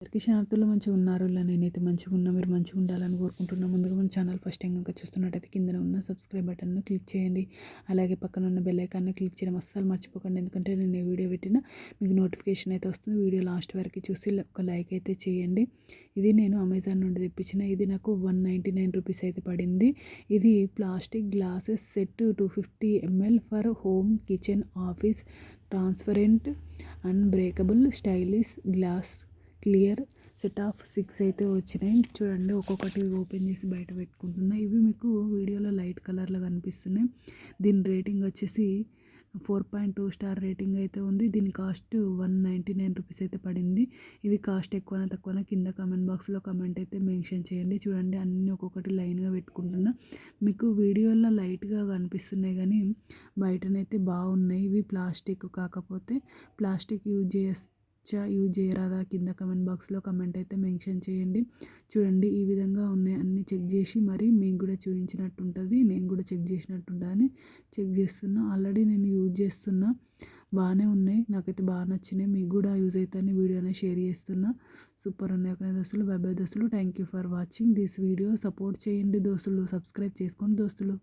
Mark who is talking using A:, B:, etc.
A: అందరికీ శాంతులు మంచిగా ఉన్నారు. ఇలా నేనైతే మంచిగా ఉన్నా. మీరు మంచిగా ఉండాలని కోరుకుంటున్నా. ముందుగా మన ఛానల్ ఫస్ట్ టైం కనుక చూస్తున్నట్టయితే కిందన ఉన్న సబ్స్క్రైబ్ బటన్ను క్లిక్ చేయండి. అలాగే పక్కన ఉన్న బెల్ ఐకాన్ని క్లిక్ చేయడం అస్సలు మర్చిపోకండి. ఎందుకంటే నేను ఈ వీడియో పెట్టిన మీకు నోటిఫికేషన్ అయితే వస్తుంది. వీడియో లాస్ట్ వరకు చూసి ఒక లైక్ అయితే చేయండి. ఇది నేను అమెజాన్ నుండి తెప్పించిన. ఇది నాకు 199 రూపీస్ అయితే పడింది. ఇది plastic glasses set 250 ml for home kitchen office transparent unbreakable stylish glass clear set of 6 అయితే వచ్చినాయి. చూడండి, ఒక్కొక్కటి ఓపెన్ చేసి బయట పెట్టుకుంటున్నా. ఇవి మీకు వీడియోలో లైట్ కలర్లో కనిపిస్తున్నాయి. దీని రేటింగ్ వచ్చేసి 4.2 స్టార్ రేటింగ్ అయితే ఉంది. దీని కాస్ట్ 199 రూపీస్ అయితే పడింది. ఇది కాస్ట్ ఎక్కువనా తక్కువనా కింద కామెంట్ బాక్స్లో కామెంట్ అయితే మెన్షన్ చేయండి. చూడండి, అన్నీ ఒక్కొక్కటి లైన్గా పెట్టుకుంటున్నా. మీకు వీడియోలో లైట్గా కనిపిస్తున్నాయి కానీ బయటనైతే బాగున్నాయి. ఇవి ప్లాస్టిక్, కాకపోతే ప్లాస్టిక్ యూజ్ చేయరాదా కింద కమెంట్ బాక్స్లో కమెంట్ అయితే మెన్షన్ చేయండి. చూడండి, ఈ విధంగా ఉన్నాయి. అన్నీ చెక్ చేసి మరి మీకు కూడా చూపించినట్టు ఉంటుంది. నేను కూడా చెక్ చేసినట్టు ఉంటుందని చెక్ చేస్తున్నా. ఆల్రెడీ నేను యూజ్ చేస్తున్నా, బాగానే ఉన్నాయి. నాకైతే బాగా నచ్చినాయి. మీకు కూడా యూజ్ అవుతాయని వీడియోని షేర్ చేస్తున్నా. సూపర్ ఉన్నాయి ఓకే దోస్తులు. బై బై దోస్తులు. Thank you for watching this video. Support చేయండి దోస్తులు. సబ్స్క్రైబ్ చేసుకోండి దోస్తులు.